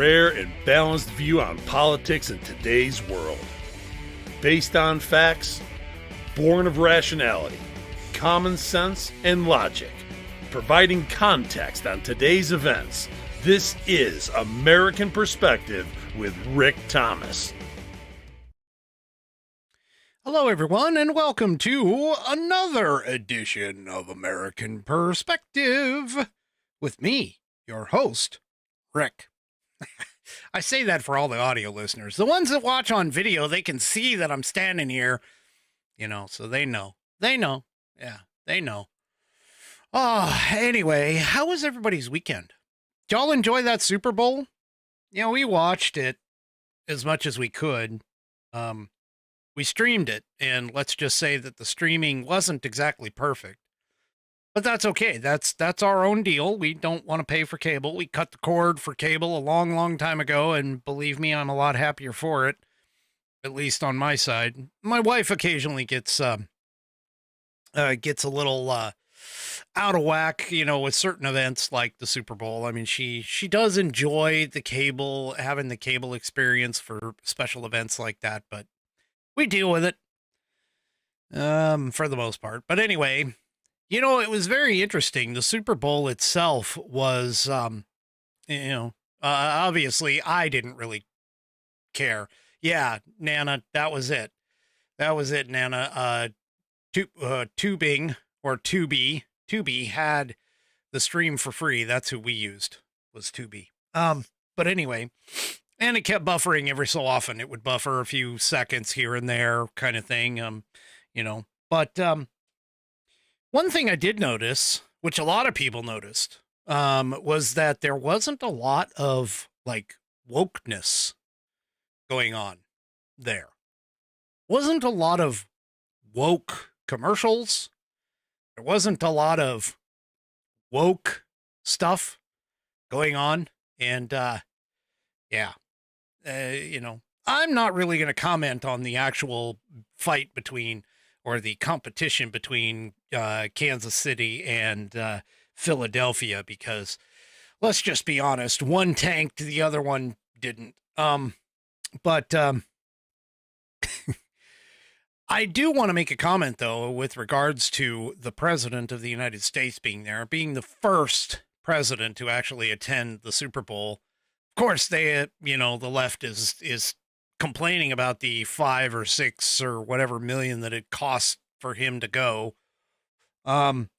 rare and balanced view on politics in today's world. Based on facts, born of rationality, common sense, and logic, providing context on today's events, this is American Perspective with Rick Thomas. Hello, everyone, and welcome to another edition of American Perspective with me, your host, Rick. I say that for all the audio listeners. The ones that watch on video, they can see that I'm standing here, so they know. Yeah, they know. Oh, anyway, how was everybody's weekend? Did y'all enjoy that Super Bowl? We watched it as much as we could. We streamed it, and let's just say that the streaming wasn't exactly perfect. But that's okay. That's our own deal. We don't want to pay for cable. We cut the cord for cable a long, long time ago, and believe me, I'm a lot happier for it, at least on my side. My wife occasionally gets a little out of whack, with certain events like the Super Bowl. I mean, she does enjoy the cable, having the cable experience for special events like that, but we deal with it, for the most part. But anyway, it was very interesting. The Super Bowl itself was, obviously I didn't really care. Yeah, Nana, that was it. That was it, Nana. Tubing or Tubi had the stream for free. That's who we used, was Tubi. But anyway, and it kept buffering every so often. It would buffer a few seconds here and there kind of thing. But one thing I did notice, which a lot of people noticed, was that there wasn't a lot of wokeness going on there. Wasn't a lot of woke commercials. There wasn't a lot of woke stuff going on. And, yeah. I'm not really going to comment on the actual fight between, or the competition between Kansas City and Philadelphia, because let's just be honest, one tanked, the other one didn't. But I do want to make a comment, though, with regards to the president of the United States being there, being the first president to actually attend the Super Bowl. Of course, the left is complaining about the 5 or 6 or whatever million that it cost for him to go. And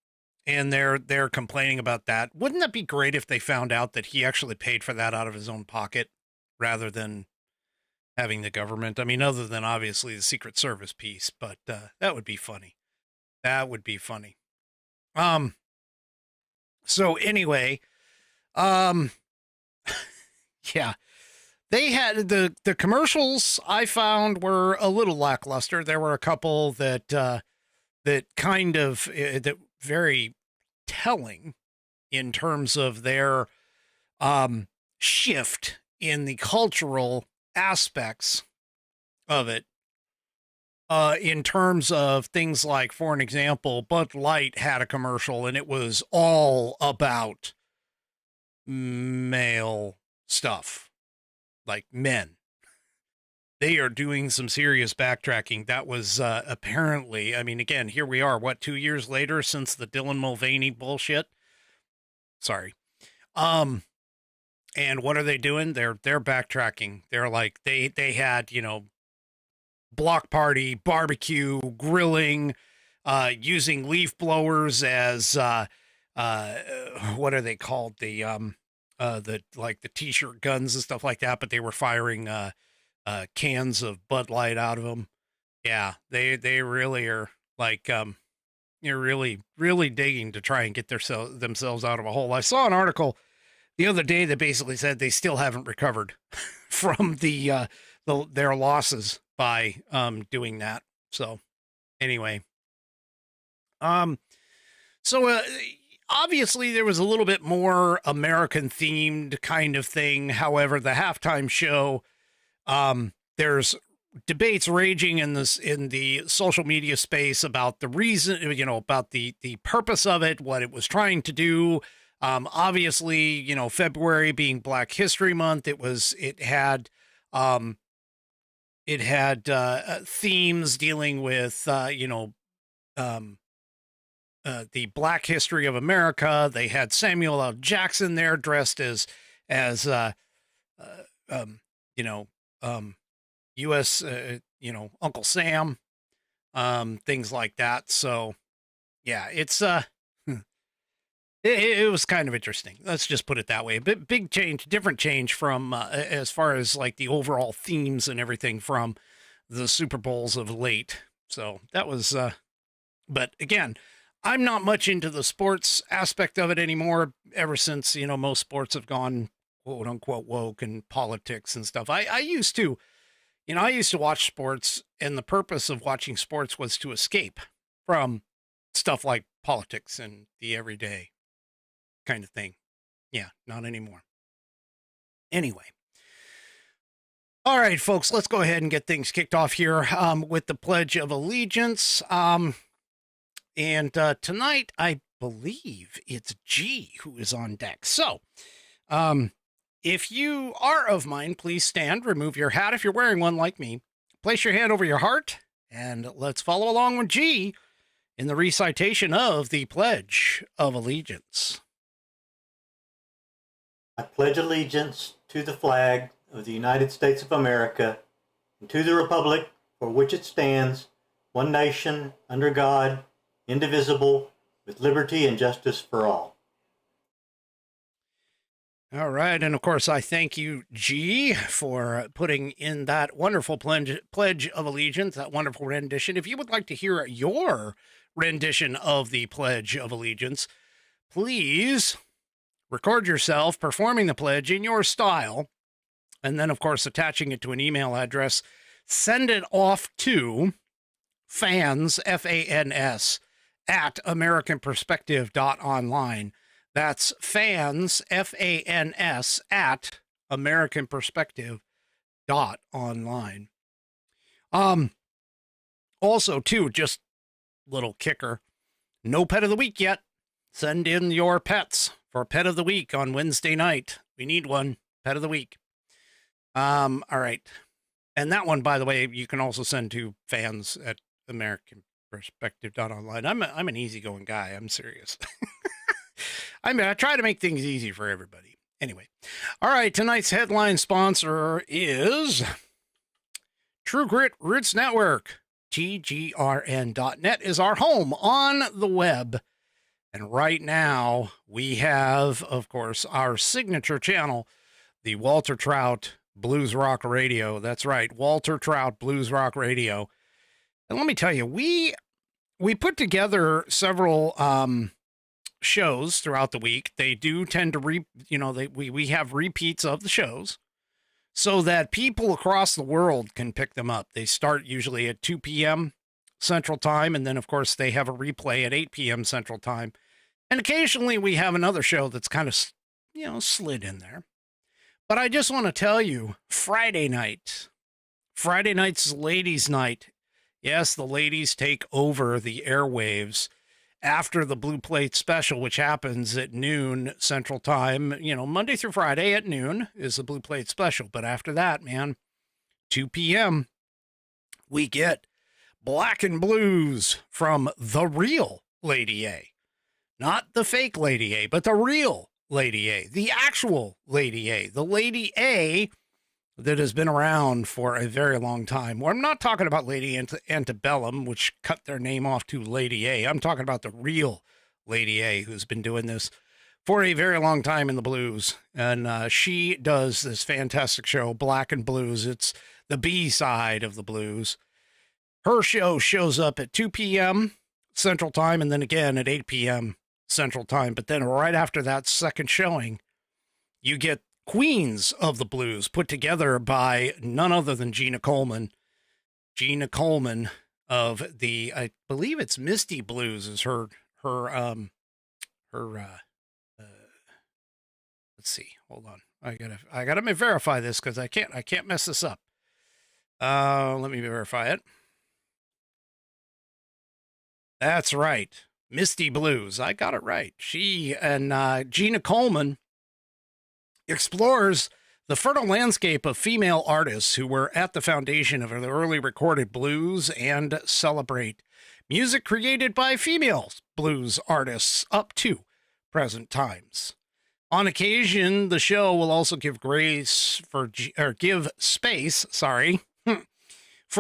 they're complaining about that. Wouldn't that be great if they found out that he actually paid for that out of his own pocket rather than having the government? I mean, other than obviously the Secret Service piece, but that would be funny. That would be funny. So anyway, yeah, they had the commercials I found were a little lackluster. There were a couple that kind of that very telling in terms of their shift in the cultural aspects of it. In terms of things like, for an example, Bud Light had a commercial and it was all about male stuff, like men. They are doing some serious backtracking. That was apparently, I mean, again, here we are, 2 years later since the Dylan Mulvaney bullshit? Sorry. And what are they doing? They're backtracking. They're like, they had, block party, barbecue, grilling, using leaf blowers as, what are they called? The t-shirt guns and stuff like that, but they were firing, cans of Bud Light out of them. Yeah, they really are you're really, really digging to try and get themselves out of a hole. I saw an article the other day that basically said they still haven't recovered from their losses by doing that. So anyway, obviously there was a little bit more American themed kind of thing. However, the halftime show, there's debates raging in the social media space about the reason, about the purpose of it, what it was trying to do. Obviously, you know, February being Black History Month, it had themes dealing with, the Black history of America. They had Samuel L. Jackson there dressed as you know, U.S., Uncle Sam, things like that. So, yeah, it was kind of interesting. Let's just put it that way. Big change, different change from as far as like the overall themes and everything from the Super Bowls of late. So that was, but again, I'm not much into the sports aspect of it anymore ever since, you know, most sports have gone quote unquote woke and politics and stuff. I used to, I used to watch sports, and the purpose of watching sports was to escape from stuff like politics and the everyday kind of thing. Yeah, not anymore. Anyway. All right, folks, let's go ahead and get things kicked off here with the Pledge of Allegiance. And tonight, I believe it's G who is on deck. So, if you are of mine, please stand, remove your hat if you're wearing one like me, place your hand over your heart, and let's follow along with G in the recitation of the Pledge of Allegiance. I pledge allegiance to the flag of the United States of America and to the republic for which it stands, one nation, under God, indivisible, with liberty and justice for all. All right. And of course, I thank you, G, for putting in that wonderful Pledge of Allegiance, that wonderful rendition. If you would like to hear your rendition of the Pledge of Allegiance, please record yourself performing the pledge in your style, and then, of course, attaching it to an email address. Send it off to fans, F-A-N-S, at americanperspective.online. That's fans, F-A-N-S, at americanperspective.online. Also, too, just little kicker, no pet of the week yet. Send in your pets for Pet of the Week on Wednesday night. We need one. Pet of the Week. All right. And that one, by the way, you can also send to fans at americanperspective.online. I'm an easygoing guy. I'm serious. I try to make things easy for everybody. Anyway. All right. Tonight's headline sponsor is True Grit Roots Network. TGRN.net is our home on the web. And right now, we have, of course, our signature channel, the Walter Trout Blues Rock Radio. That's right, Walter Trout Blues Rock Radio. And let me tell you, we put together several shows throughout the week. They do tend to we have repeats of the shows so that people across the world can pick them up. They start usually at 2 p.m. Central Time, and then, of course, they have a replay at 8 p.m. Central Time. And occasionally we have another show that's kind of, slid in there. But I just want to tell you, Friday night's ladies' night. Yes, the ladies take over the airwaves after the Blue Plate special, which happens at noon Central Time. Monday through Friday at noon is the Blue Plate special. But after that, man, 2 p.m., we get Black and Blues from the real Lady A. Not the fake Lady A, but the real Lady A, the actual Lady A, the Lady A that has been around for a very long time. Well, I'm not talking about Lady Antebellum, which cut their name off to Lady A. I'm talking about the real Lady A, who's been doing this for a very long time in the blues. And she does this fantastic show, Black and Blues. It's the B side of the blues. Her show shows up at 2 p.m. Central Time, and then again at 8 p.m. Central Time. But then right after that second showing, you get Queens of the Blues put together by none other than Gina Coleman. Gina Coleman of the, I believe it's Misty Blues is her let's see, hold on. I gotta verify this because I can't mess this up. Let me verify it. That's right. Misty Blues. I got it right. She and Gina Coleman explores the fertile landscape of female artists who were at the foundation of the early recorded blues and celebrate music created by female blues artists up to present times. On occasion, the show will also give space, for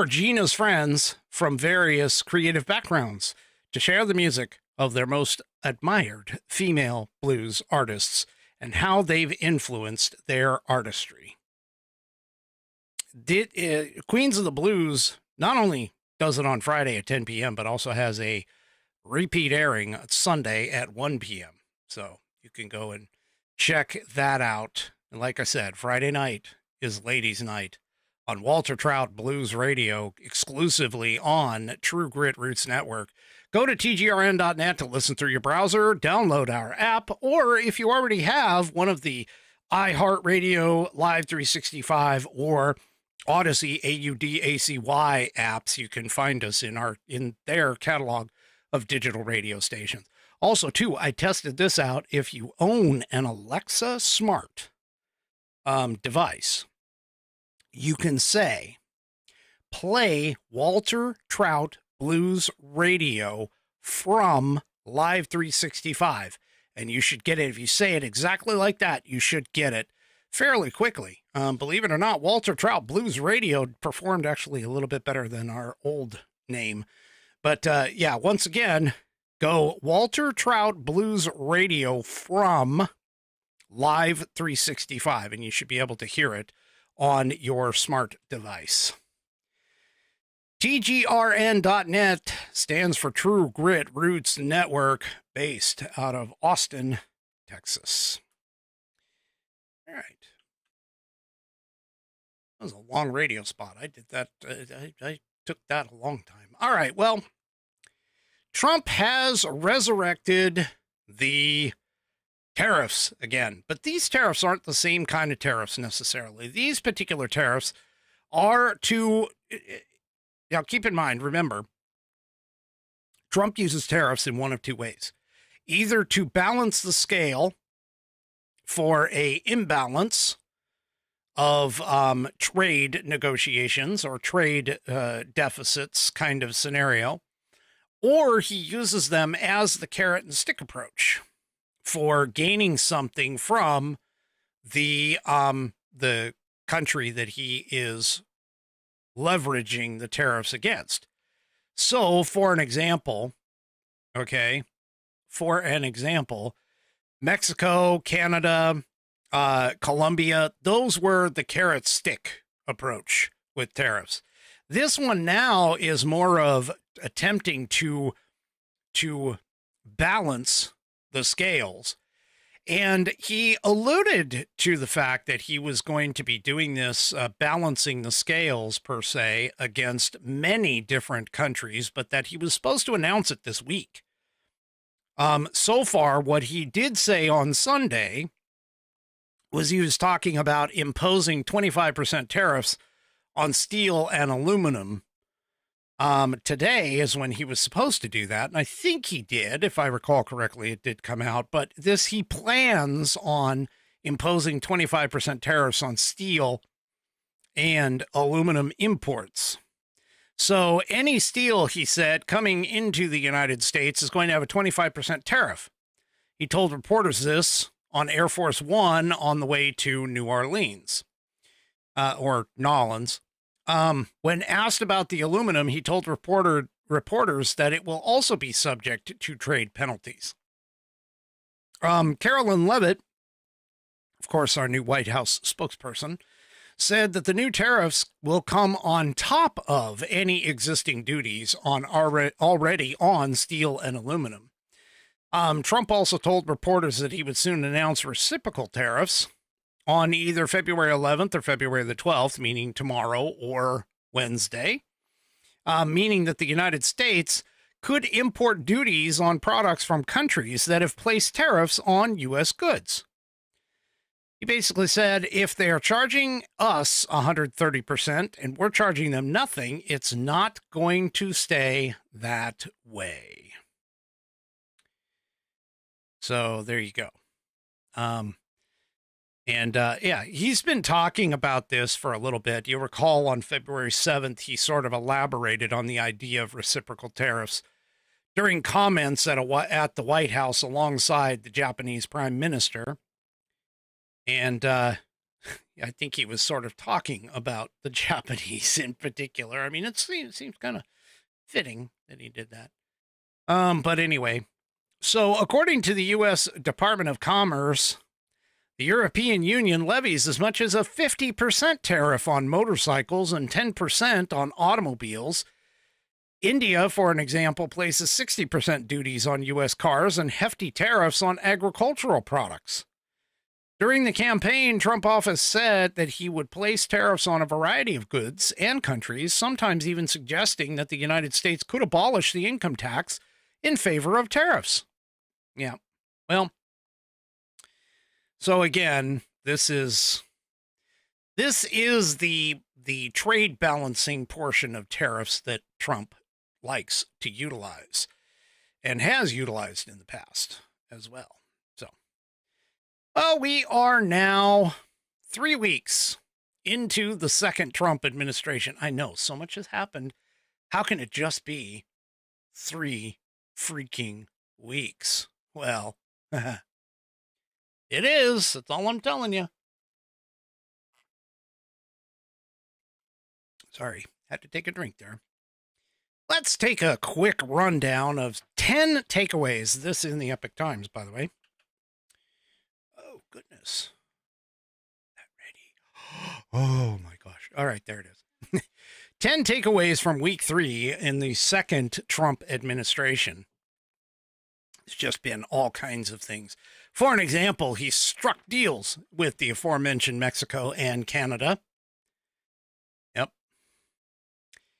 Gina's friends from various creative backgrounds to share the music of their most admired female blues artists and how they've influenced their artistry. Queens of the Blues not only does it on Friday at 10 p.m., but also has a repeat airing Sunday at 1 p.m. So you can go and check that out. And like I said, Friday night is Ladies' Night on Walter Trout Blues Radio, exclusively on True Grit Roots Network. Go to tgrn.net to listen through your browser, download our app, or if you already have one of the iHeartRadio Live 365 or Odyssey AUDACY apps, you can find us in their catalog of digital radio stations. Also, too, I tested this out. If you own an Alexa smart device, you can say, play Walter Trout Blues Radio from Live 365, and you should get it. If you say it exactly like that, you should get it fairly quickly. Believe it or not, Walter Trout Blues Radio performed actually a little bit better than our old name. But yeah, once again, go Walter Trout Blues Radio from Live 365, and you should be able to hear it on your smart device. TGRN.net stands for True Grit Roots Network, based out of Austin, Texas. All right. That was a long radio spot. I did that. I took that a long time. All right. Well, Trump has resurrected the tariffs again, but these tariffs aren't the same kind of tariffs necessarily. These particular tariffs are to, now keep in mind, remember, Trump uses tariffs in one of two ways. Either to balance the scale for a imbalance of trade negotiations or trade deficits kind of scenario, or he uses them as the carrot and stick approach for gaining something from the country that he is leveraging the tariffs against. So, for an example, Mexico, Canada, Colombia, those were the carrot stick approach with tariffs. This one now is more of attempting to balance the scales. And he alluded to the fact that he was going to be doing this, balancing the scales per se against many different countries, but that he was supposed to announce it this week. So far, what he did say on Sunday was he was talking about imposing 25% tariffs on steel and aluminum. Today is when he was supposed to do that. And I think he did, if I recall correctly, it did come out, but he plans on imposing 25% tariffs on steel and aluminum imports. So any steel, he said, coming into the United States is going to have a 25% tariff. He told reporters this on Air Force One on the way to New Orleans, or Nolans. When asked about the aluminum, he told reporters that it will also be subject to trade penalties. Carolyn Leavitt, of course, our new White House spokesperson, said that the new tariffs will come on top of any existing duties on already on steel and aluminum. Trump also told reporters that he would soon announce reciprocal tariffs on either February 11th or February the 12th, meaning tomorrow or Wednesday, meaning that the United States could import duties on products from countries that have placed tariffs on U.S. goods. He basically said, if they are charging us 130% and we're charging them nothing, it's not going to stay that way. So there you go. Yeah, he's been talking about this for a little bit. You'll recall on February 7th, he sort of elaborated on the idea of reciprocal tariffs during comments at the White House alongside the Japanese Prime Minister. And I think he was sort of talking about the Japanese in particular. I mean, it seems kind of fitting that he did that. But anyway, so according to the U.S. Department of Commerce, the European Union levies as much as a 50% tariff on motorcycles and 10% on automobiles. India, for an example, places 60% duties on U.S. cars and hefty tariffs on agricultural products. During the campaign, Trump office said that he would place tariffs on a variety of goods and countries, sometimes even suggesting that the United States could abolish the income tax in favor of tariffs. Yeah, well, so again, this is the trade balancing portion of tariffs that Trump likes to utilize and has utilized in the past as well. So, well, we are now 3 weeks into the second Trump administration. I know so much has happened. How can it just be 3 freaking weeks? Well, it is. That's all I'm telling you. Sorry, had to take a drink there. Let's take a quick rundown of 10 takeaways. This is in the Epic Times, by the way. Oh, goodness. That ready? Oh, my gosh. All right, there it is. 10 takeaways from week 3 in the second Trump administration. It's just been all kinds of things. For an example, he struck deals with the aforementioned Mexico and Canada. Yep.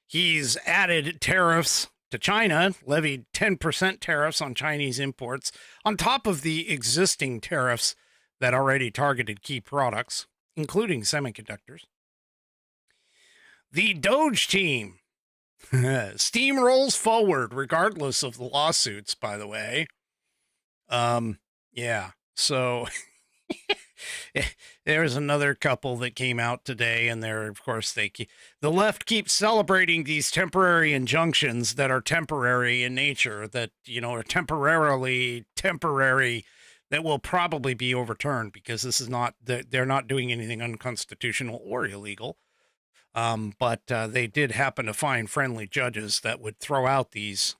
He's added tariffs to China, levied 10% tariffs on Chinese imports, on top of the existing tariffs that already targeted key products, including semiconductors. The Doge team steamrolls forward, regardless of the lawsuits, by the way. Yeah, so there's another couple that came out today, and they're, of course, the left keeps celebrating these temporary injunctions that are temporary in nature, that, you know, are temporary, that will probably be overturned because this is not, they're not doing anything unconstitutional or illegal. But they did happen to find friendly judges that would throw out these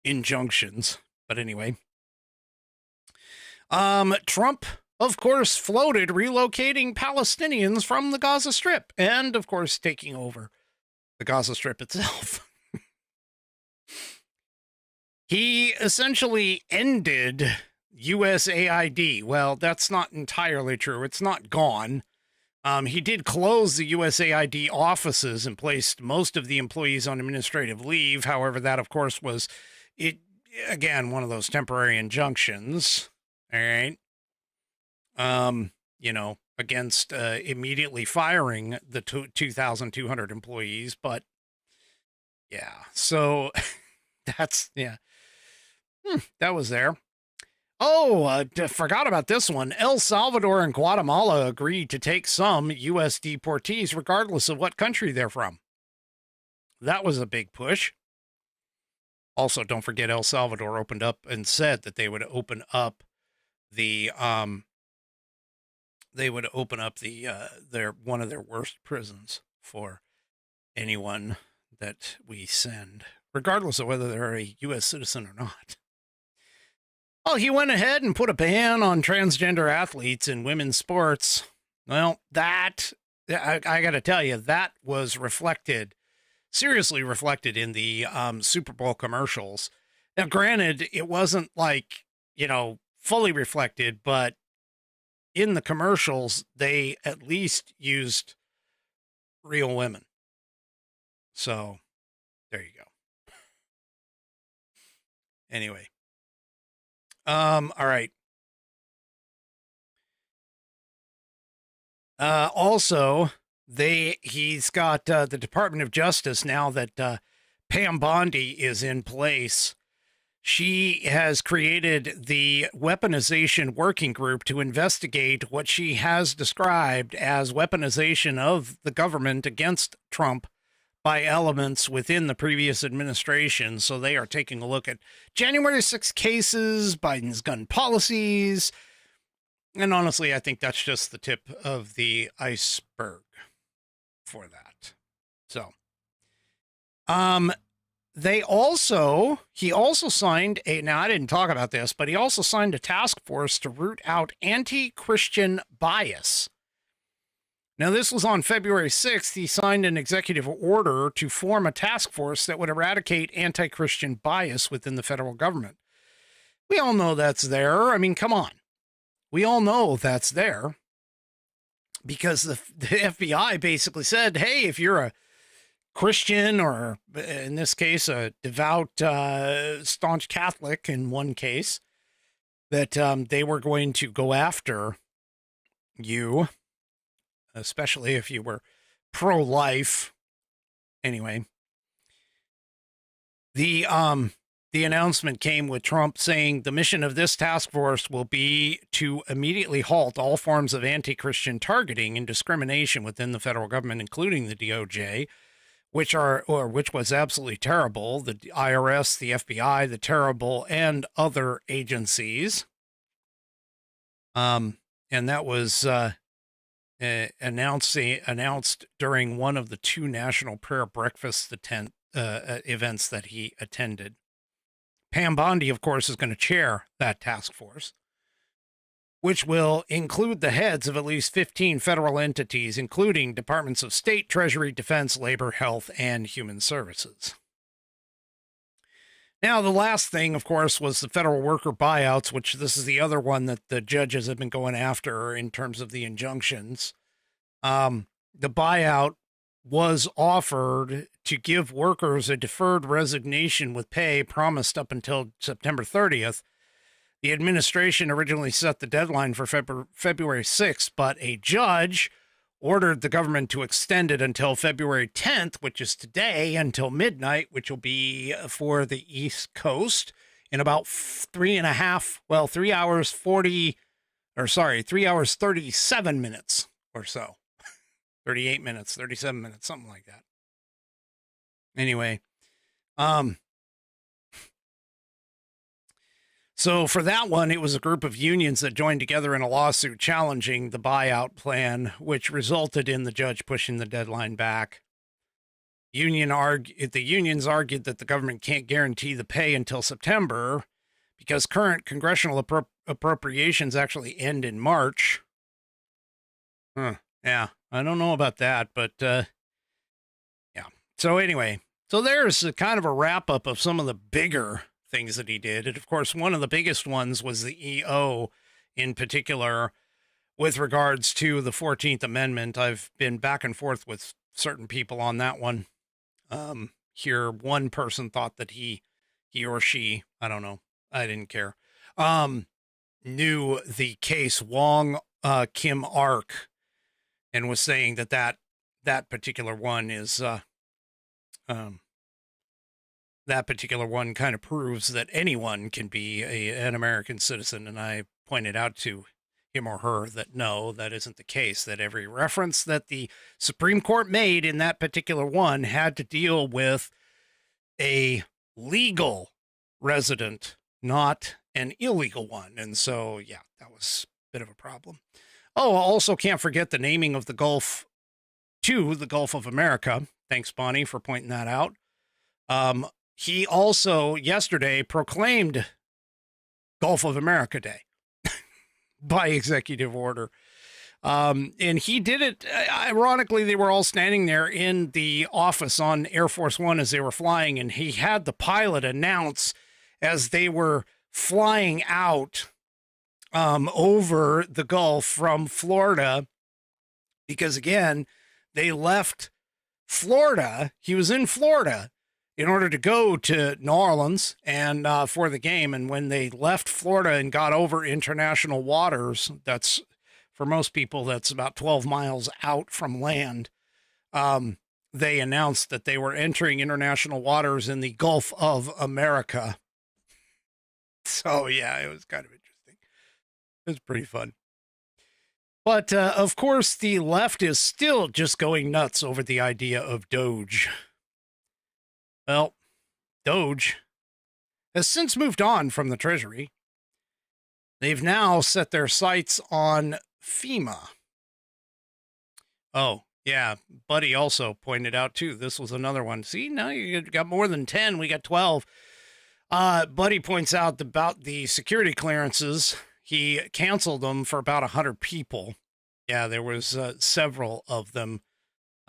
injunctions. But anyway, Trump, of course, floated relocating Palestinians from the Gaza Strip and, of course, taking over the Gaza Strip itself. He essentially ended USAID. Well, that's not entirely true. It's not gone. He did close the USAID offices and placed most of the employees on administrative leave. However, that, of course, was again, one of those temporary injunctions. All right. You know, against immediately firing the 2,200 employees. But yeah, so that's, yeah, that was there. Oh, forgot about this one. El Salvador and Guatemala agreed to take some U.S. deportees regardless of what country they're from. That was a big push. Also, don't forget El Salvador opened up and said that they would open up the their one of their worst prisons for anyone that we send, regardless of whether they're a U.S. citizen or not. Well, he went ahead and put a ban on transgender athletes in women's sports. Well, that, I got to tell you, that was seriously reflected in the Super Bowl commercials. Now, granted, it wasn't like, you know, fully reflected, but in the commercials, they at least used real women. So there you go. Anyway. All right. Also, he's got the Department of Justice now that Pam Bondi is in place. She has created the weaponization working group to investigate what she has described as weaponization of the government against Trump by elements within the previous administration. So they are taking a look at January 6 cases, Biden's gun policies. And honestly, I think that's just the tip of the iceberg for that. So, he also signed now I didn't talk about this, but he also signed a task force to root out anti-Christian bias. Now, this was on February 6th. He signed an executive order to form a task force that would eradicate anti-Christian bias within the federal government. We all know that's there. I mean, come on. We all know that's there because the FBI basically said, hey, if you're a Christian, or in this case, a devout, staunch Catholic in one case, that they were going to go after you, especially if you were pro-life. Anyway, the announcement came with Trump saying the mission of this task force will be to immediately halt all forms of anti-Christian targeting and discrimination within the federal government, including the DOJ, which was absolutely terrible, the IRS, the FBI, the terrible, and other agencies. And that was announced during one of the 2 national prayer breakfast events that he attended. Pam Bondi, of course, is going to chair that task force, which will include the heads of at least 15 federal entities, including Departments of State, Treasury, Defense, Labor, Health, and Human Services. Now, the last thing, of course, was the federal worker buyouts, which this is the other one that the judges have been going after in terms of the injunctions. The buyout was offered to give workers a deferred resignation with pay promised up until September 30th. The administration originally set the deadline for February 6th, but a judge ordered the government to extend it until February 10th, which is today, until midnight, which will be for the East Coast in about 3 hours 37 minutes or so. 38 minutes, 37 minutes, something like that. Anyway, so for that one, it was a group of unions that joined together in a lawsuit challenging the buyout plan, which resulted in the judge pushing the deadline back. The unions argued that the government can't guarantee the pay until September because current congressional appropriations actually end in March. Yeah, I don't know about that, but yeah. So anyway, there's a kind of a wrap up of some of the bigger things that he did. And of course, one of the biggest ones was the EO in particular with regards to the 14th Amendment. I've been back and forth with certain people on that one. Here, one person thought that he or she, I don't know, I didn't care, knew the case Wong Kim Ark and was saying that particular one is, that particular one kind of proves that anyone can be an American citizen. And I pointed out to him or her that no, that isn't the case, that every reference that the Supreme Court made in that particular one had to deal with a legal resident, not an illegal one. And so, yeah, that was a bit of a problem. Oh, I also can't forget the naming of the Gulf to the Gulf of America. Thanks, Bonnie, for pointing that out. He also yesterday proclaimed Gulf of America Day by executive order. And he did it. Ironically, they were all standing there in the office on Air Force One as they were flying. And he had the pilot announce as they were flying out over the Gulf from Florida, because again, they left Florida. He was in Florida in order to go to New Orleans and for the game. And when they left Florida and got over international waters, that's for most people, that's about 12 miles out from land. They announced that they were entering international waters in the Gulf of America. So, yeah, it was kind of interesting. It was pretty fun. But, of course, the left is still just going nuts over the idea of Doge. Well, Doge has since moved on from the Treasury. They've now set their sights on FEMA. Oh, yeah, Buddy also pointed out, too, this was another one. See, now you got more than 10. We got 12. Buddy points out about the security clearances. He canceled them for about 100 people. Yeah, there was several of them,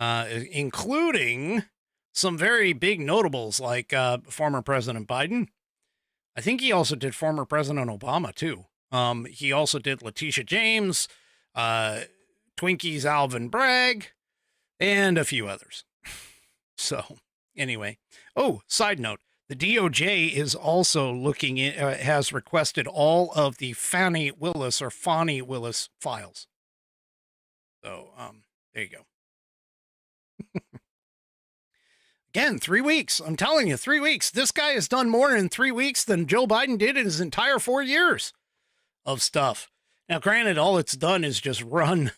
including some very big notables like former President Biden. I think he also did former President Obama, too. He also did Letitia James, Twinkies Alvin Bragg, and a few others. So, anyway. Oh, side note. The DOJ is also looking at, has requested all of the Fani Willis files. So, there you go. Again, 3 weeks. I'm telling you, 3 weeks. This guy has done more in 3 weeks than Joe Biden did in his entire 4 years of stuff. Now, granted, all it's done is just run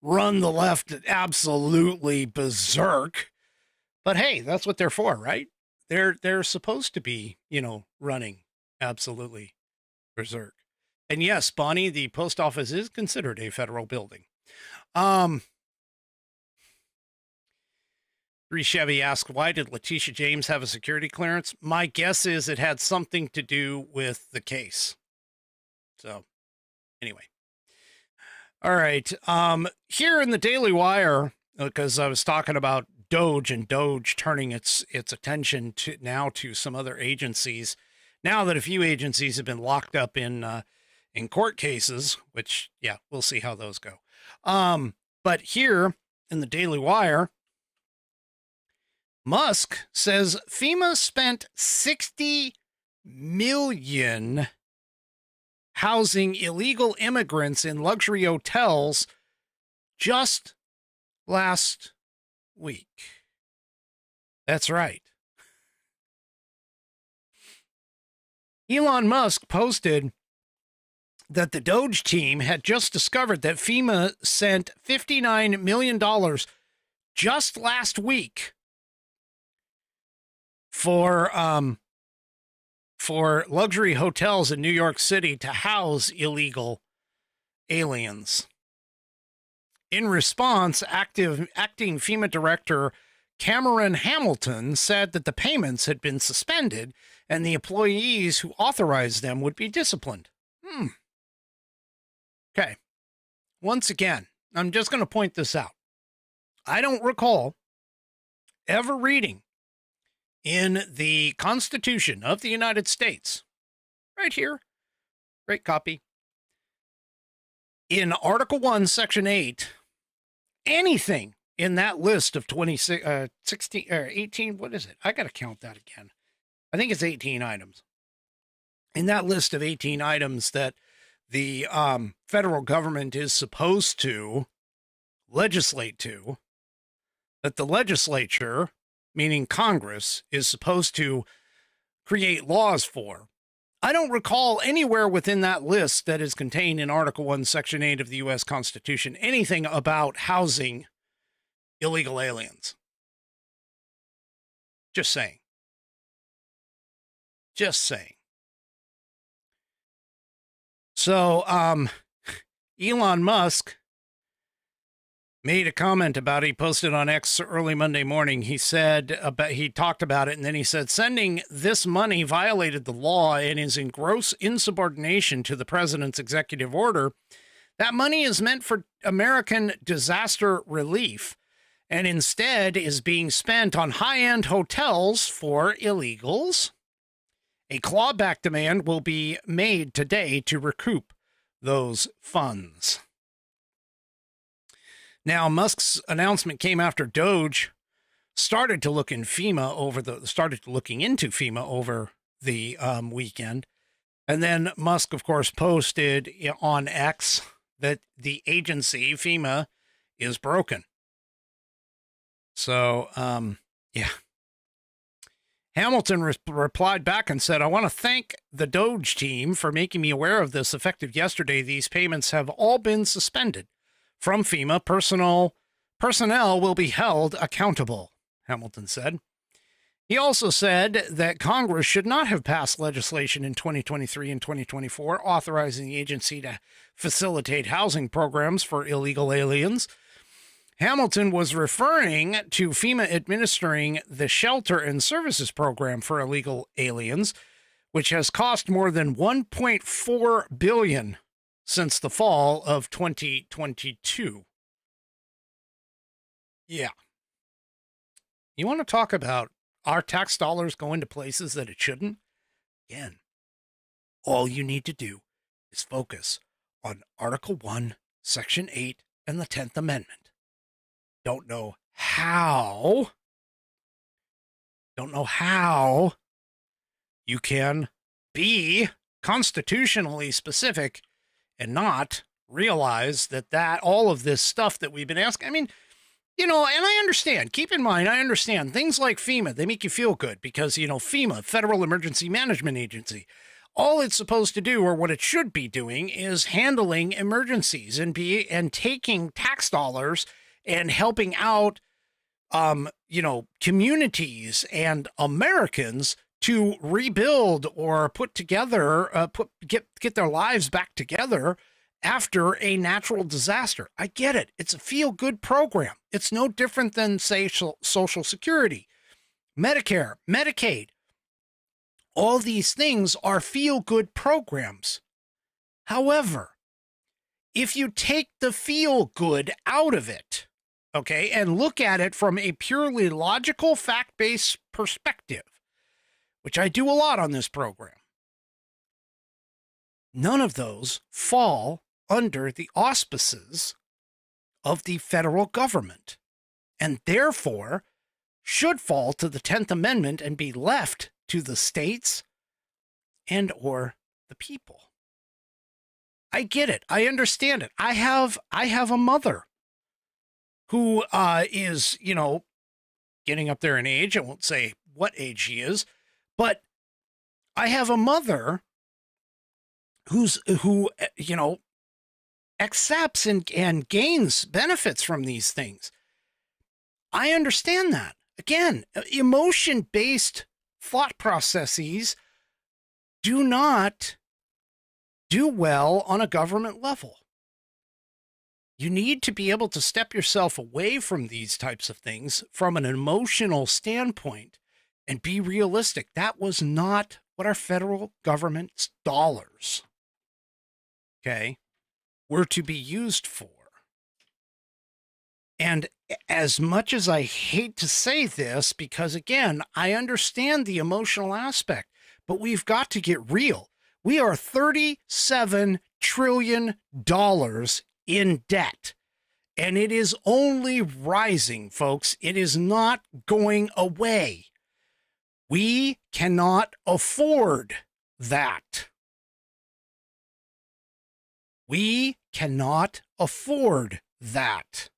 the left absolutely berserk. But hey, that's what they're for, right? They're supposed to be, running absolutely berserk. And yes, Bonnie, the post office is considered a federal building. Bree Chevy asked, why did Letitia James have a security clearance? My guess is it had something to do with the case. So, anyway. All right. Here in the Daily Wire, because I was talking about Doge and Doge turning its attention to some other agencies. Now that a few agencies have been locked up in court cases, which, yeah, we'll see how those go. But here in the Daily Wire, Musk says FEMA spent $60 million housing illegal immigrants in luxury hotels just last week. That's right. Elon Musk posted that the Doge team had just discovered that FEMA sent $59 million just last week for luxury hotels in New York City to house illegal aliens. In response, acting FEMA director Cameron Hamilton said that the payments had been suspended and the employees who authorized them would be disciplined. Okay. Once again, I'm just going to point this out. I don't recall ever reading in the Constitution of the United States, right here, great copy, in Article 1, Section 8, anything in that list of 16 or 18, what is it? I got to count that again. I think it's 18 items. In that list of 18 items that the federal government is supposed to legislate to, that the legislature, meaning Congress, is supposed to create laws for. I don't recall anywhere within that list that is contained in Article 1, Section 8 of the U.S. Constitution anything about housing illegal aliens. Just saying. Just saying. So, Elon Musk made a comment about it. He posted on X early Monday morning. He talked about it, and then he said, sending this money violated the law and is in gross insubordination to the president's executive order. That money is meant for American disaster relief and instead is being spent on high-end hotels for illegals. A clawback demand will be made today to recoup those funds. Now, Musk's announcement came after Doge started looking into FEMA over the weekend. And then Musk, of course, posted on X that the agency, FEMA, is broken. So, yeah. Hamilton replied back and said, I want to thank the Doge team for making me aware of this. Effective yesterday, these payments have all been suspended from FEMA. Personnel will be held accountable, Hamilton said. He also said that Congress should not have passed legislation in 2023 and 2024 authorizing the agency to facilitate housing programs for illegal aliens. Hamilton was referring to FEMA administering the Shelter and Services Program for illegal aliens, which has cost more than $1.4 billion since the fall of 2022. Yeah. You want to talk about our tax dollars going to places that it shouldn't? Again, all you need to do is focus on Article 1, Section 8, and the 10th Amendment. Don't know how you can be constitutionally specific and not realize that all of this stuff that we've been asking. I mean, and I understand, keep in mind, I understand things like FEMA, they make you feel good because, FEMA, Federal Emergency Management Agency, all it's supposed to do, or what it should be doing, is handling emergencies and taking tax dollars and helping out, communities and Americans to rebuild or put together, get their lives back together after a natural disaster. I get it. It's a feel-good program. It's no different than, say, Social Security, Medicare, Medicaid. All these things are feel-good programs. However, if you take the feel-good out of it, okay, and look at it from a purely logical, fact-based perspective, which I do a lot on this program, none of those fall under the auspices of the federal government, and therefore should fall to the 10th Amendment and be left to the states and or the people. I get it. I understand it. I have a mother who is, getting up there in age. I won't say what age she is, but I have a mother who accepts and gains benefits from these things. I understand that. Again, emotion-based thought processes do not do well on a government level. You need to be able to step yourself away from these types of things from an emotional standpoint and be realistic. That was not what our federal government's dollars, okay, were to be used for. And as much as I hate to say this, because again, I understand the emotional aspect, but we've got to get real. We are $37 trillion in debt, and it is only rising, folks. It is not going away. We cannot afford that. We cannot afford that.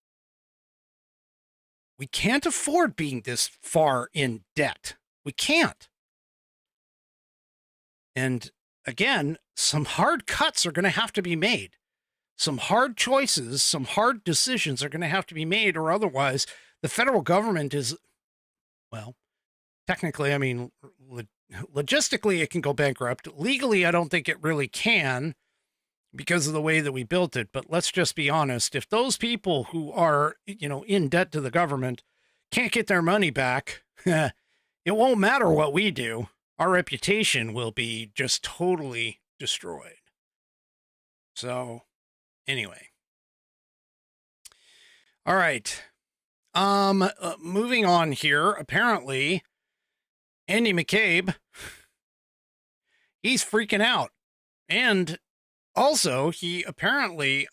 We can't afford being this far in debt. We can't. And again, some hard cuts are going to have to be made. Some hard choices, some hard decisions are going to have to be made, or otherwise the federal government is, well, technically, I mean, logistically, it can go bankrupt. Legally, I don't think it really can because of the way that we built it. But let's just be honest. If those people who are, in debt to the government can't get their money back, it won't matter what we do. Our reputation will be just totally destroyed. So anyway. All right. Moving on here. Apparently, Andy McCabe, he's freaking out. And also, he apparently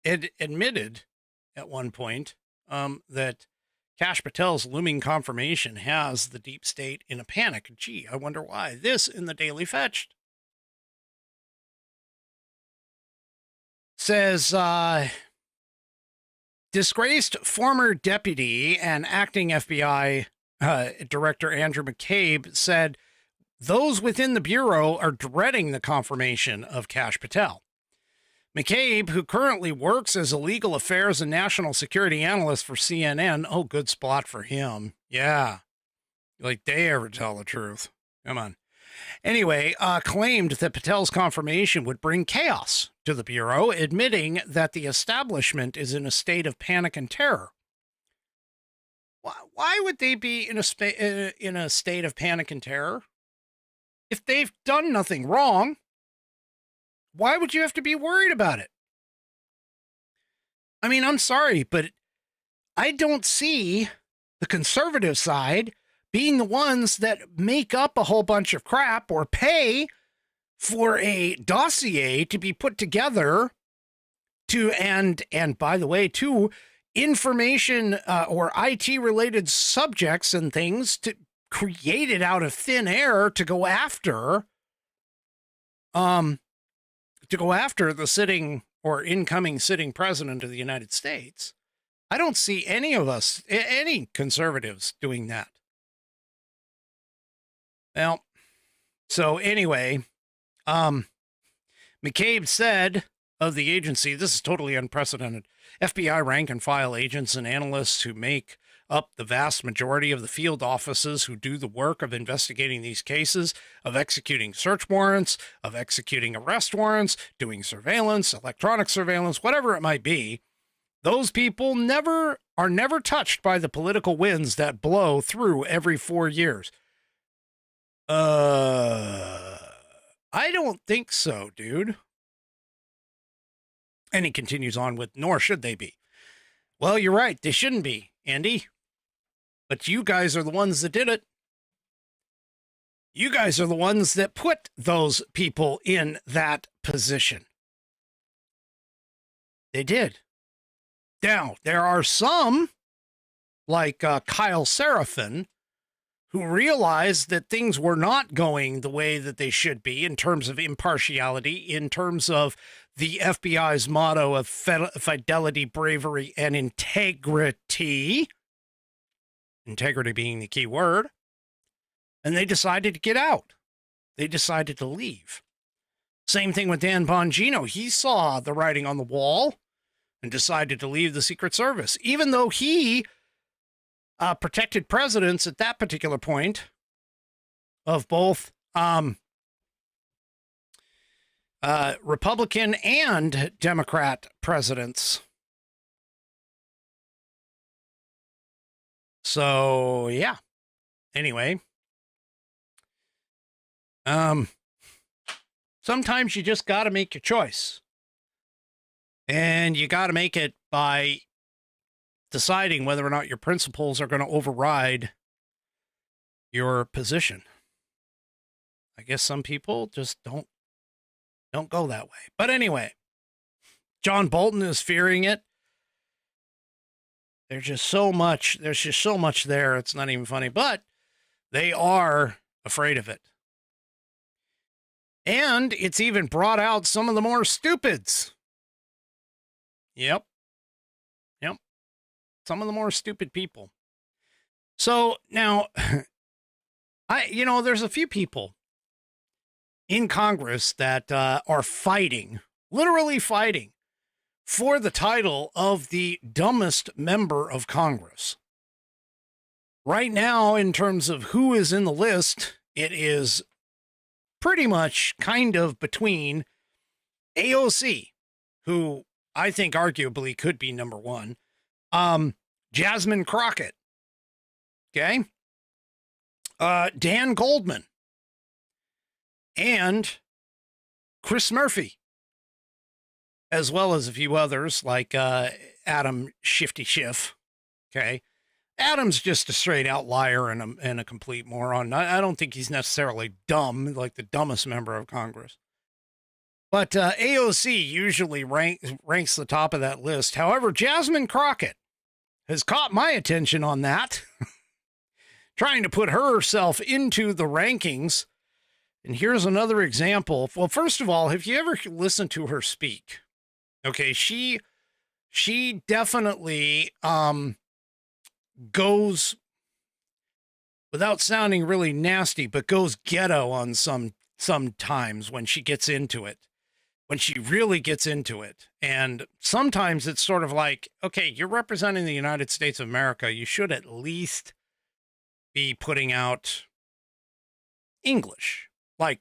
admitted at one point that Kash Patel's looming confirmation has the deep state in a panic. Gee, I wonder why. This in the Daily Fetched. Says, disgraced former deputy and acting FBI Director Andrew McCabe said those within the Bureau are dreading the confirmation of Kash Patel. McCabe, who currently works as a legal affairs and national security analyst for CNN, oh, good spot for him. Yeah. Like they ever tell the truth. Come on. Anyway, claimed that Patel's confirmation would bring chaos to the Bureau, admitting that the establishment is in a state of panic and terror. Why would they be in a state of panic and terror? If they've done nothing wrong, why would you have to be worried about it? I mean, I'm sorry, but I don't see the conservative side being the ones that make up a whole bunch of crap or pay for a dossier to be put together to, and by the way, to information or IT related subjects and things to create it out of thin air to go after the sitting or incoming sitting president of the United States. I don't see any of us, any conservatives doing that. Well, so anyway, McCabe said of the agency, this is totally unprecedented. FBI rank and file agents and analysts who make up the vast majority of the field offices who do the work of investigating these cases, of executing search warrants, of executing arrest warrants, doing surveillance, electronic surveillance, whatever it might be. Those people are never touched by the political winds that blow through every 4 years. I don't think so, dude. And he continues on with, nor should they be. Well, you're right. They shouldn't be, Andy. But you guys are the ones that did it. You guys are the ones that put those people in that position. They did. Now, there are some, like Kyle Seraphin, who realized that things were not going the way that they should be in terms of impartiality, in terms of the FBI's motto of fidelity, bravery, and integrity. Integrity being the key word. And they decided to get out. They decided to leave. Same thing with Dan Bongino. He saw the writing on the wall and decided to leave the Secret Service, even though he protected presidents at that particular point of both Republican and Democrat presidents. So, yeah. Anyway. Sometimes you just got to make your choice. And you got to make it by deciding whether or not your principles are going to override your position. I guess some people just don't go that way. But anyway, John Bolton is fearing it. There's just so much there. It's not even funny, but they are afraid of it. And it's even brought out some of the more stupids. Yep. Some of the more stupid people. So now, there's a few people in Congress that are fighting, literally fighting, for the title of the dumbest member of Congress. Right now, in terms of who is in the list, it is pretty much kind of between AOC, who I think arguably could be number one, Jasmine Crockett, okay, Dan Goldman, and Chris Murphy, as well as a few others like Adam Shifty Schiff, okay. Adam's just a straight out liar and a complete moron. I don't think he's necessarily dumb, like the dumbest member of Congress. But AOC usually ranks the top of that list. However, Jasmine Crockett has caught my attention on that, trying to put herself into the rankings. And here's another example. Well, first of all, have you ever listened to her speak? Okay, she definitely goes without sounding really nasty, but goes ghetto on sometimes when she gets into it, when she really gets into it. And sometimes it's sort of like, okay, you're representing the United States of America. You should at least be putting out English, like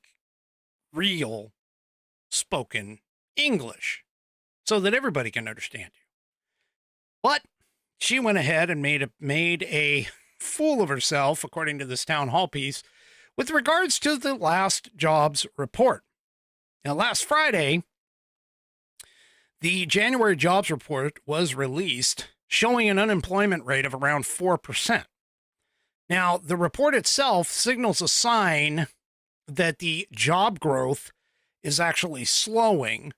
real spoken English, so that everybody can understand you. But she went ahead and made a fool of herself, according to this town hall piece, with regards to the last jobs report. Now, last Friday, the January jobs report was released, showing an unemployment rate of around 4%. Now, the report itself signals a sign that the job growth is actually slowing,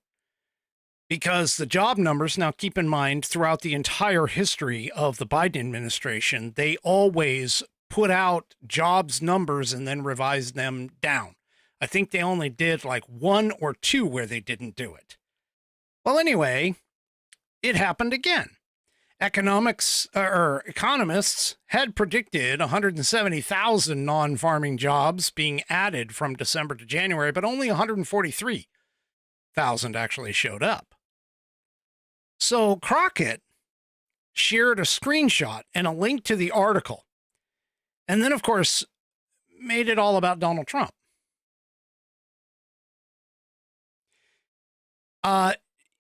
because the job numbers, now keep in mind, throughout the entire history of the Biden administration, they always put out jobs numbers and then revise them down. I think they only did like 1 or 2 where they didn't do it. Well, anyway, it happened again. Economists had predicted 170,000 non-farming jobs being added from December to January, but only 143,000 actually showed up. So Crockett shared a screenshot and a link to the article, and then, of course, made it all about Donald Trump.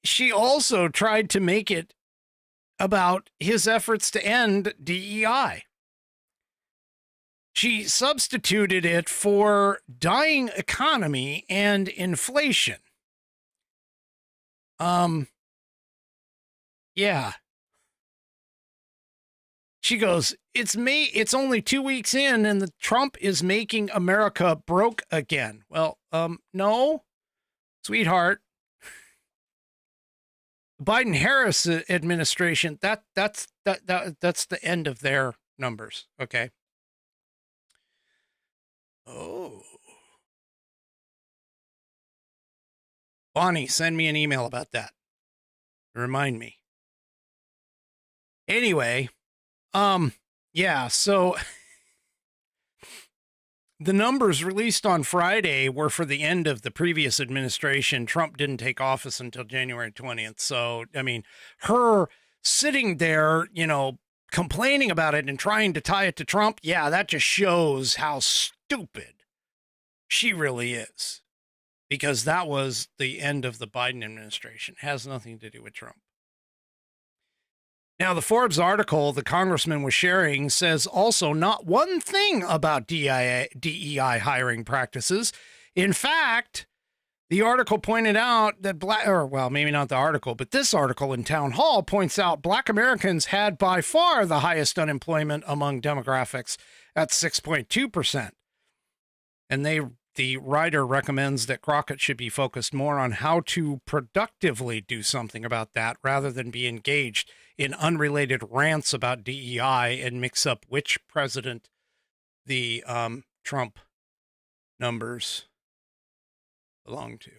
She also tried to make it about his efforts to end DEI. She substituted it for dying economy and inflation. Yeah. She goes, it's only 2 weeks in and the Trump is making America broke again. Well, no, sweetheart. Biden-Harris administration, that's the end of their numbers. Okay. Oh. Bonnie, send me an email about that. Remind me. Anyway, yeah, so the numbers released on Friday were for the end of the previous administration. Trump didn't take office until January 20th. So, I mean, her sitting there, complaining about it and trying to tie it to Trump, yeah, that just shows how stupid she really is. Because that was the end of the Biden administration. It has nothing to do with Trump. Now, the Forbes article the congressman was sharing says also not one thing about DEI hiring practices. In fact, the article pointed out that maybe not the article, but this article in Town Hall points out Black Americans had by far the highest unemployment among demographics at 6.2%. And the writer recommends that Crockett should be focused more on how to productively do something about that rather than be engaged in unrelated rants about DEI and mix up which president the Trump numbers belong to.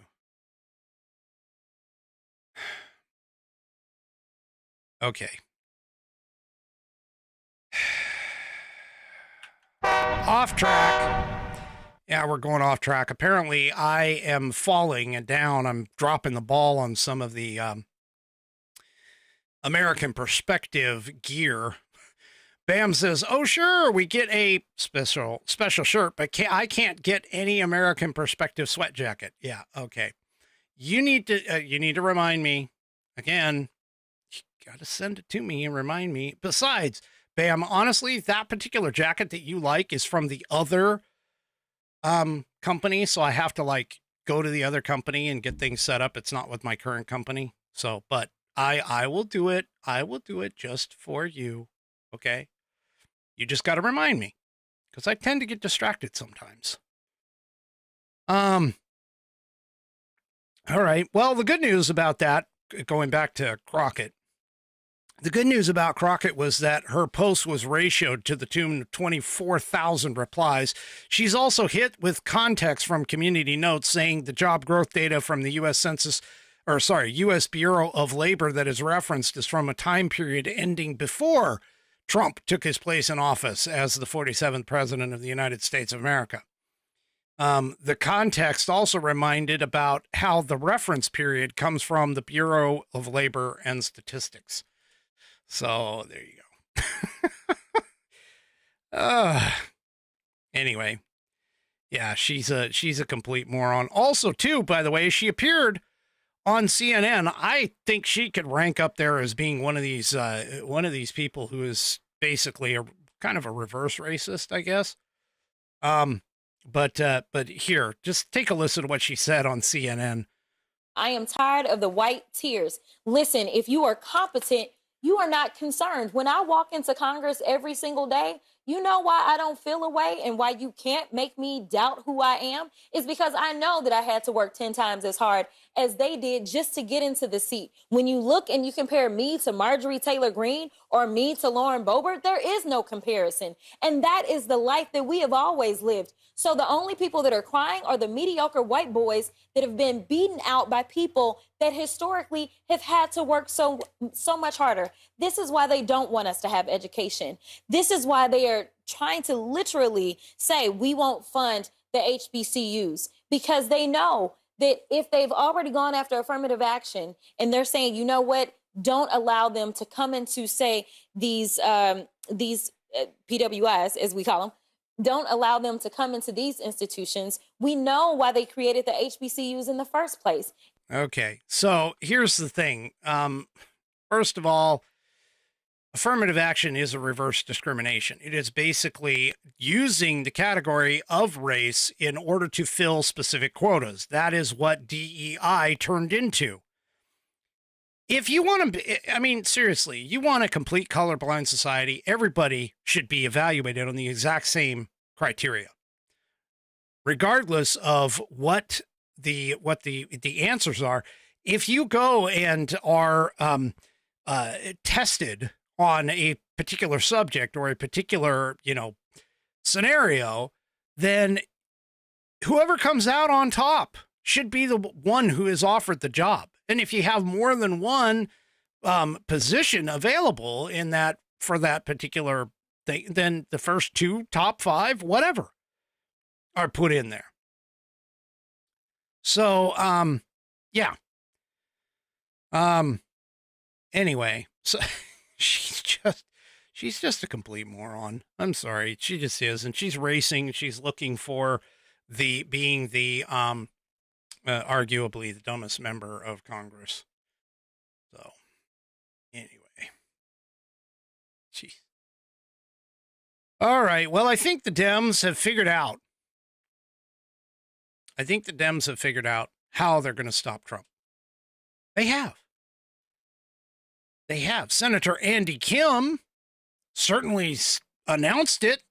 Okay. Off track. Yeah, we're going off track. Apparently, I am falling down. I'm dropping the ball on some of the American Perspective gear. Bam says, "Oh, sure, we get a special shirt, but I can't get any American Perspective sweat jacket." Yeah, okay. You need to remind me again. You got to send it to me and remind me. Besides, Bam, honestly, that particular jacket that you like is from the other company, so I have to go to the other company and get things set up. It's not with my current company. So, but I will do it. I will do it just for you. Okay. You just got to remind me because I tend to get distracted sometimes. All right. Well, the good news about that, going back to Crockett, the good news about Crockett was that her post was ratioed to the tune of 24,000 replies. She's also hit with context from community notes saying the job growth data from the U.S. Bureau of Labor that is referenced is from a time period ending before Trump took his place in office as the 47th president of the United States of America. The context also reminded about how the reference period comes from the Bureau of Labor and Statistics. So there you go. Anyway, yeah, she's a complete moron. Also, too, by the way, she appeared on CNN. I think she could rank up there as being one of these people who is basically a kind of a reverse racist, I guess. But here, just take a listen to what she said on CNN. I am tired of the white tears. Listen, if you are competent, you are not concerned. When I walk into Congress every single day, you know why I don't feel a way and why you can't make me doubt who I am is because I know that I had to work 10 times as hard as they did just to get into the seat. When you look and you compare me to Marjorie Taylor Greene or me to Lauren Boebert, there is no comparison. And that is the life that we have always lived. So the only people that are crying are the mediocre white boys that have been beaten out by people that historically have had to work so much harder. This is why they don't want us to have education. This is why they are trying to literally say we won't fund the HBCUs, because they know that if they've already gone after affirmative action and they're saying, you know what, don't allow them to come into, say, these PWIs, as we call them, don't allow them to come into these institutions. We know why they created the HBCUs in the first place. Okay, so here's the thing. First of all, affirmative action is a reverse discrimination. It is basically using the category of race in order to fill specific quotas. That is what DEI turned into. If you want to, I mean, seriously, you want a complete colorblind society, everybody should be evaluated on the exact same criteria, regardless of what the answers are. If you go and are tested on a particular subject or a particular, scenario, then whoever comes out on top should be the one who is offered the job. And if you have more than one position available in that for that particular thing, then the first two, top five, whatever, are put in there. So, yeah. Anyway, so she's just a complete moron. I'm sorry. She just is. And she's racing. She's looking for being the arguably the dumbest member of Congress. So, anyway. Jeez. All right. Well, I think the Dems have figured out. How they're going to stop Trump. They have. Senator Andy Kim certainly announced it.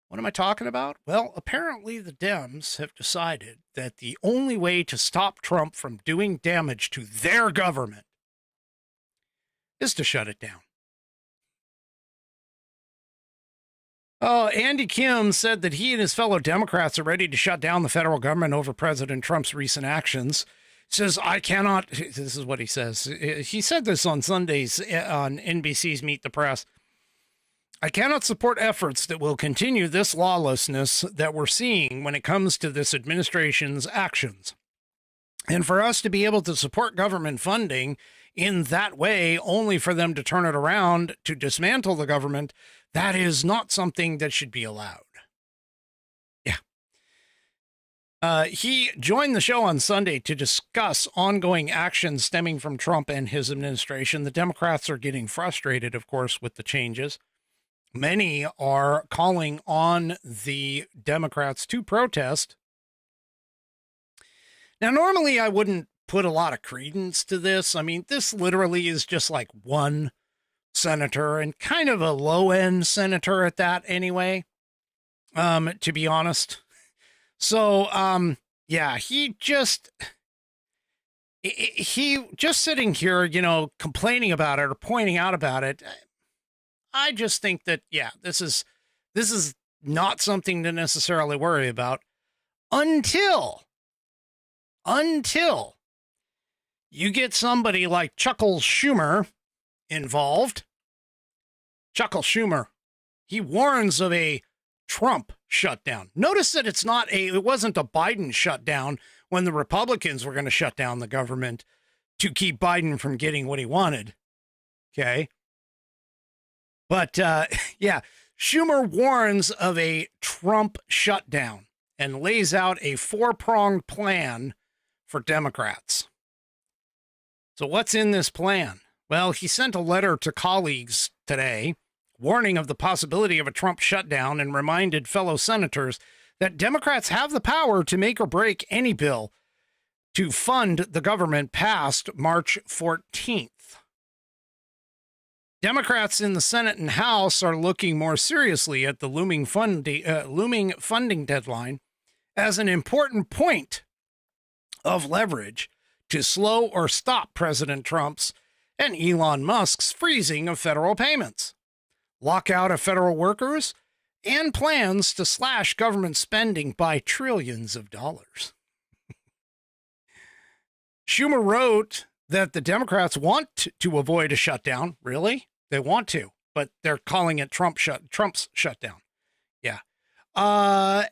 What am I talking about? Well, apparently the Dems have decided that the only way to stop Trump from doing damage to their government is to shut it down. Andy Kim said that he and his fellow Democrats are ready to shut down the federal government over President Trump's recent actions. Says, I cannot, this is what he says. He said this on Sundays on NBC's Meet the Press. I cannot support efforts that will continue this lawlessness that we're seeing when it comes to this administration's actions. And for us to be able to support government funding in that way, only for them to turn it around to dismantle the government, that is not something that should be allowed. Yeah. He joined the show on Sunday to discuss ongoing actions stemming from Trump and his administration. The Democrats are getting frustrated, of course, with the changes. Many are calling on the Democrats to protest. Now, normally I wouldn't put a lot of credence to this. I mean, this literally is just like one senator and kind of a low-end senator at that anyway, to be honest. So, yeah, he just sitting here, complaining about it or pointing out about it. I just think that, yeah, this is not something to necessarily worry about until you get somebody like Chuckles Schumer involved Chuckle Schumer, he warns of a Trump shutdown. Notice that it wasn't a Biden shutdown when the Republicans were going to shut down the government to keep Biden from getting what he wanted. Okay. But yeah, Schumer warns of a Trump shutdown and lays out a 4-pronged plan for Democrats. So what's in this plan? Well, he sent a letter to colleagues today warning of the possibility of a Trump shutdown and reminded fellow senators that Democrats have the power to make or break any bill to fund the government past March 14th. Democrats in the Senate and House are looking more seriously at the looming funding deadline as an important point of leverage to slow or stop President Trump's and Elon Musk's freezing of federal payments, lockout of federal workers, and plans to slash government spending by trillions of dollars. Schumer wrote that the Democrats want to avoid a shutdown. Really? They want to, but they're calling it Trump's shutdown. Yeah.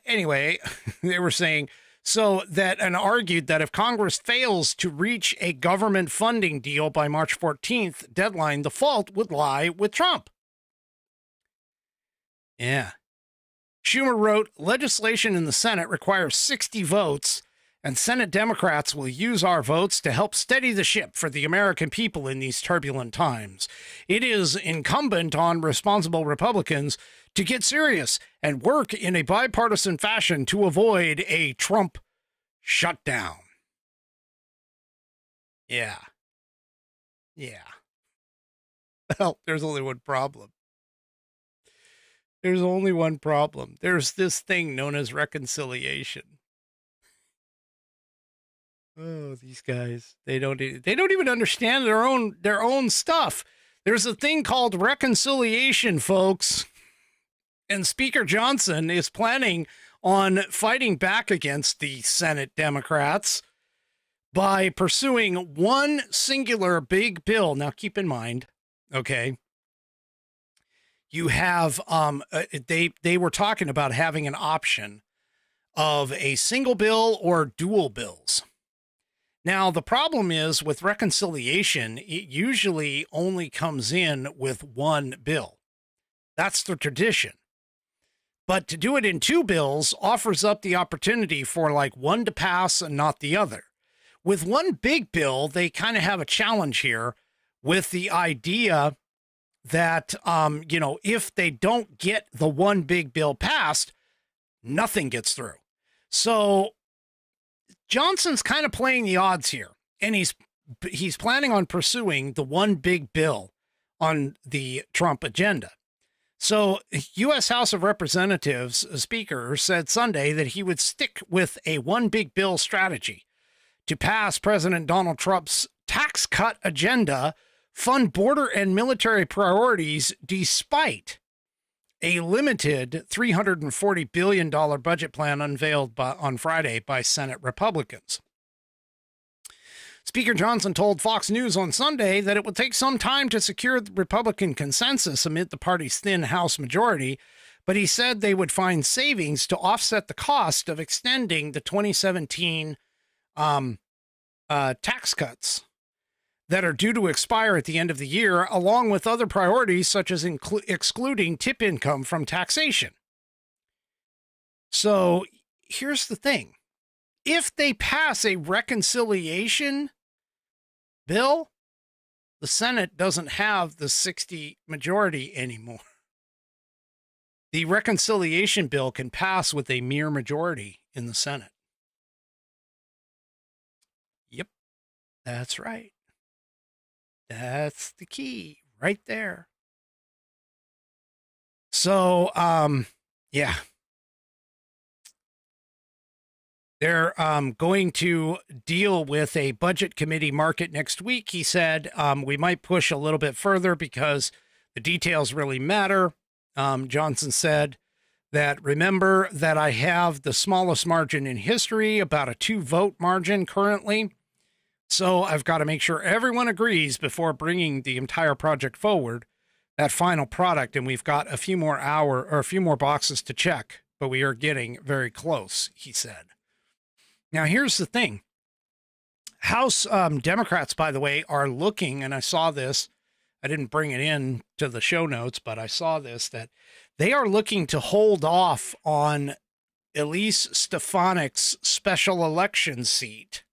Anyway, they were saying and argued that if Congress fails to reach a government funding deal by March 14th deadline, the fault would lie with Trump. Yeah. Schumer wrote, legislation in the Senate requires 60 votes, and Senate Democrats will use our votes to help steady the ship for the American people in these turbulent times. It is incumbent on responsible Republicans to get serious and work in a bipartisan fashion to avoid a Trump shutdown. Yeah. Yeah. Well, there's only one problem. There's only one problem. There's this thing known as reconciliation. Oh, these guys, they don't even understand their own stuff. There's a thing called reconciliation, folks. And Speaker Johnson is planning on fighting back against the Senate Democrats by pursuing one singular big bill. Now, keep in mind, okay, you have, they were talking about having an option of a single bill or dual bills. Now, the problem is with reconciliation, it usually only comes in with one bill. That's the tradition. But to do it in two bills offers up the opportunity for like one to pass and not the other. With one big bill, they kind of have a challenge here with the idea that, if they don't get the one big bill passed, nothing gets through. So Johnson's kind of playing the odds here, and he's planning on pursuing the one big bill on the Trump agenda. So U.S. House of Representatives Speaker said Sunday that he would stick with a one big bill strategy to pass President Donald Trump's tax cut agenda, fund border and military priorities despite a limited $340 billion budget plan unveiled on Friday by Senate Republicans. Speaker Johnson told Fox News on Sunday that it would take some time to secure the Republican consensus amid the party's thin House majority, but he said they would find savings to offset the cost of extending the 2017 tax cuts that are due to expire at the end of the year, along with other priorities such as excluding tip income from taxation. So here's the thing. If they pass a reconciliation bill, the Senate doesn't have the 60 majority anymore. The reconciliation bill can pass with a mere majority in the Senate. Yep, that's right. That's the key right there. So, yeah. They're going to deal with a budget committee market next week. He said we might push a little bit further because the details really matter. Johnson said that, remember that I have the smallest margin in history, about a 2-vote margin currently. So I've got to make sure everyone agrees before bringing the entire project forward. that final product, and we've got a few more boxes to check, but we are getting very close, he said. Now, here's the thing. House Democrats, by the way, are looking, and I saw this, I didn't bring it in to the show notes, but I saw this, that they are looking to hold off on Elise Stefanik's special election seat.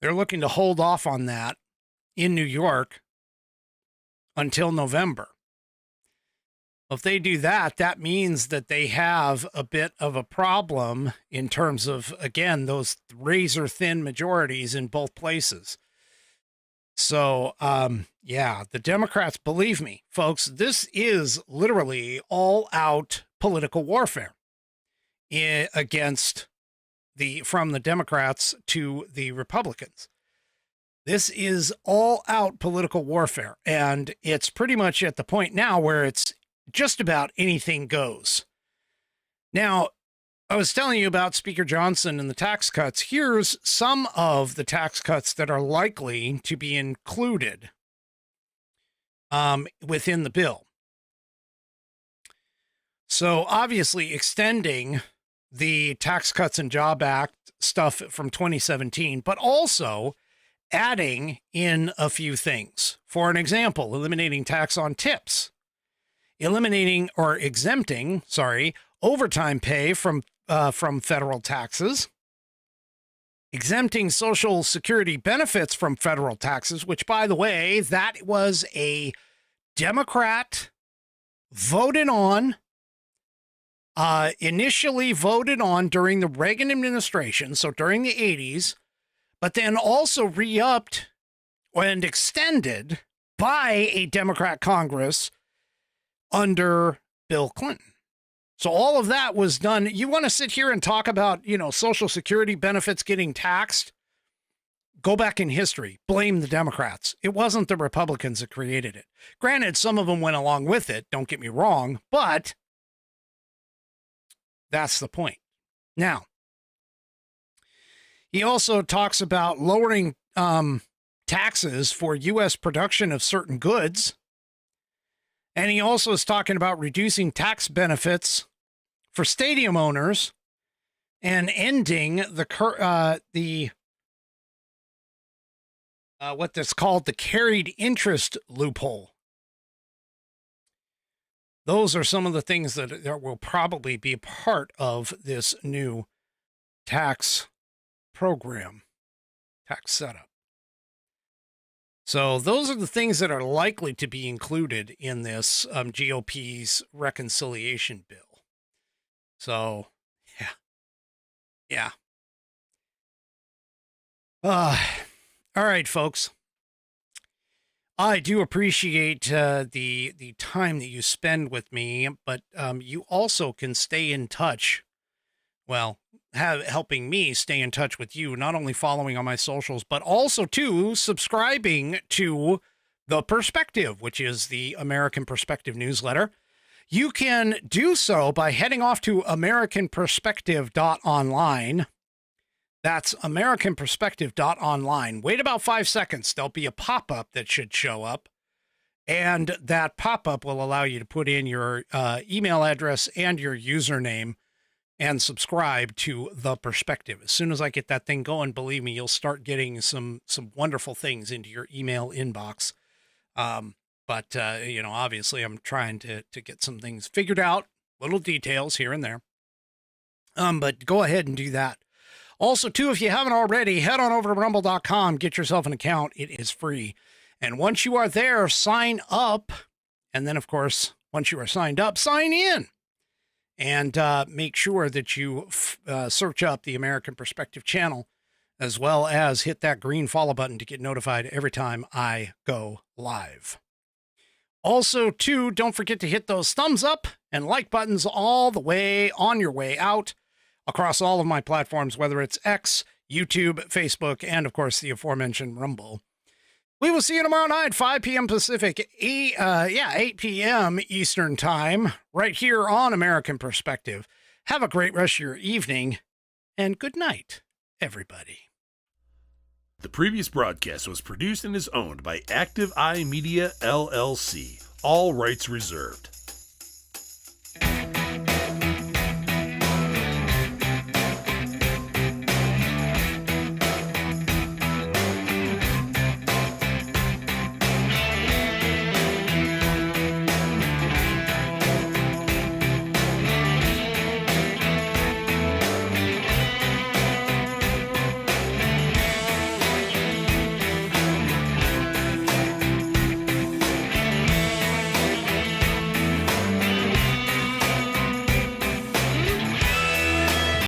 They're looking to hold off on that in New York until November. If they do that, that means that they have a bit of a problem in terms of, again, those razor thin majorities in both places. So, yeah, the Democrats, believe me, folks, this is literally all out political warfare against from the Democrats to the Republicans. This is all out political warfare, and it's pretty much at the point now where it's just about anything goes. Now, I was telling you about Speaker Johnson and the tax cuts. Here's some of the tax cuts that are likely to be included within the bill. So obviously extending the Tax Cuts and Job Act stuff from 2017, but also adding in a few things. For an example, eliminating tax on tips, exempting overtime pay from federal taxes, exempting Social Security benefits from federal taxes, which, by the way, that was a Democrat voted on, initially voted on during the Reagan administration, so during the 80s, but then also re-upped and extended by a Democrat Congress under Bill Clinton. So all of that was done. You want to sit here and talk about, Social Security benefits getting taxed? Go back in history. Blame the Democrats. It wasn't the Republicans that created it. Granted, some of them went along with it. Don't get me wrong, but that's the point. Now, he also talks about lowering taxes for U.S. production of certain goods. And he also is talking about reducing tax benefits for stadium owners and ending what that's called the carried interest loophole. Those are some of the things that will probably be a part of this new tax program, tax setup. So those are the things that are likely to be included in this GOP's reconciliation bill. So, yeah. All right, folks. I do appreciate the time that you spend with me, but you also can stay in touch. Well, helping me stay in touch with you, not only following on my socials, but also to subscribing to The Perspective, which is the American Perspective newsletter. You can do so by heading off to americanperspective.online. That's americanperspective.online. Wait about 5 seconds. There'll be a pop-up that should show up, and that pop-up will allow you to put in your email address and your username and subscribe to The Perspective. As soon as I get that thing going, believe me, you'll start getting some wonderful things into your email inbox. But obviously I'm trying to get some things figured out, little details here and there. But go ahead and do that. Also, too, if you haven't already, head on over to rumble.com, get yourself an account. It is free. And once you are there, sign up. And then, of course, once you are signed up, sign in. And make sure that you search up the American Perspective channel, as well as hit that green follow button to get notified every time I go live. Also, too, don't forget to hit those thumbs up and like buttons all the way on your way out across all of my platforms, whether it's X, YouTube, Facebook, and, of course, the aforementioned Rumble. We will see you tomorrow night, 5 p.m. Pacific, 8 p.m. Eastern Time, right here on American Perspective. Have a great rest of your evening, and good night, everybody. The previous broadcast was produced and is owned by Active Eye Media LLC. All rights reserved.